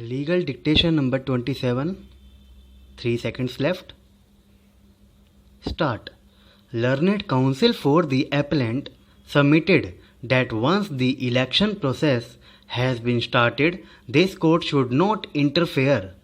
Legal dictation number 27. 3 seconds left. Start. Learned counsel for the appellant submitted that once the election process has been started, this court should not interfere.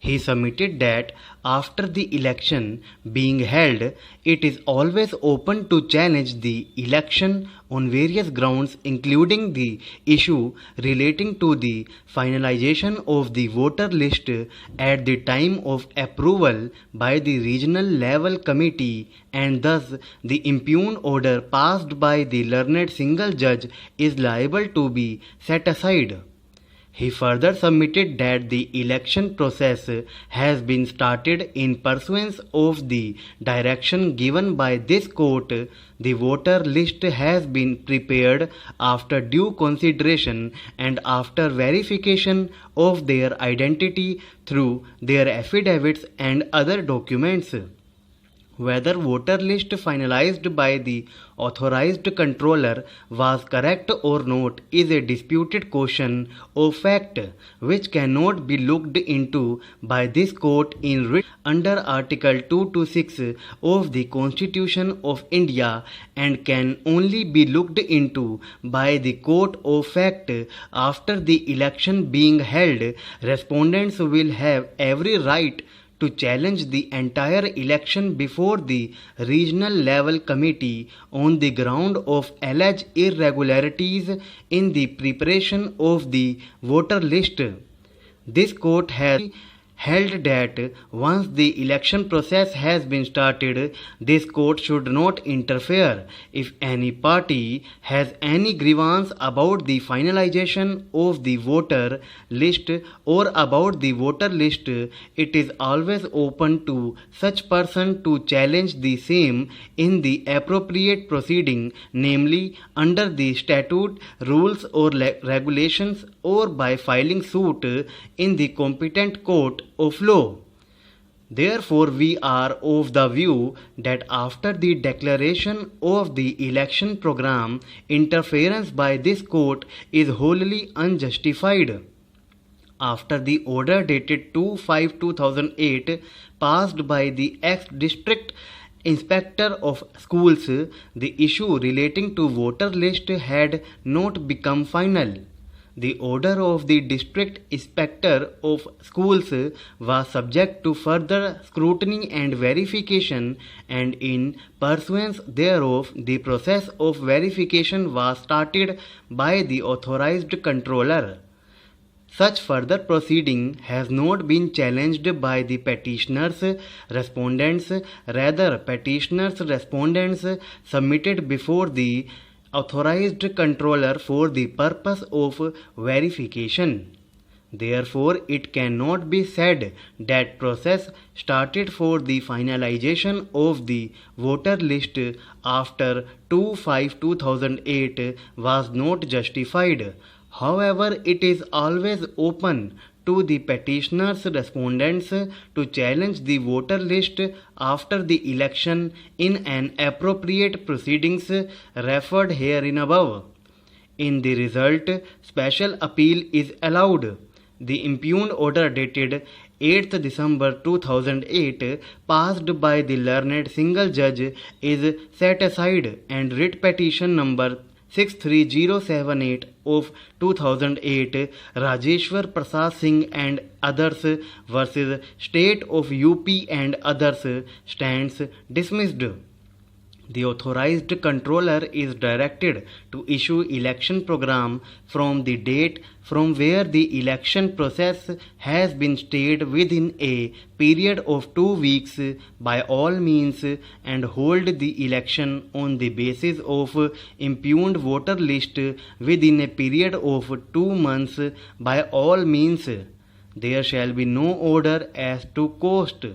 He submitted that after the election being held, it is always open to challenge the election on various grounds, including the issue relating to the finalization of the voter list at the time of approval by the regional level committee, and thus the impugned order passed by the learned single judge is liable to be set aside. He further submitted that the election process has been started in pursuance of the direction given by this court. The voter list has been prepared after due consideration and after verification of their identity through their affidavits and other documents. Whether voter list finalized by the authorized controller was correct or not is a disputed question of fact which cannot be looked into by this court in writ under Article 226 of the Constitution of India and can only be looked into by the court of fact after the election being held. Respondents will have every right to challenge the entire election before the regional level committee on the ground of alleged irregularities in the preparation of the voter list. This court has held that once the election process has been started, this court should not interfere. If any party has any grievance about the finalization of the voter list or about the voter list, it is always open to such person to challenge the same in the appropriate proceeding, namely under the statute, rules or regulations, or by filing suit in the competent court of law. Therefore, we are of the view that after the declaration of the election program, interference by this court is wholly unjustified. After the order dated 2/5/2008 passed by the ex-district Inspector of Schools, the issue relating to voter list had not become final. The order of the District Inspector of Schools was subject to further scrutiny and verification, and in pursuance thereof, the process of verification was started by the authorized controller. Such further proceeding has not been challenged by the petitioners, respondents. Rather, petitioners, respondents submitted before the authorized controller for the purpose of verification. Therefore, it cannot be said that process started for the finalization of the voter list after 2/5/2008 was not justified. However, it is always open to the petitioners, respondents to challenge the voter list after the election in an appropriate proceedings referred herein above. In the result, special appeal is allowed. The impugned order dated 8th December 2008 passed by the learned single judge is set aside, and writ petition number 63078 of 2008 Rajeshwar Prasad Singh and others versus State of UP and others stands dismissed. The authorized controller is directed to issue election program from the date from where the election process has been stayed within a period of 2 weeks by all means, and hold the election on the basis of impugned voter list within a period of 2 months by all means. There shall be no order as to cost.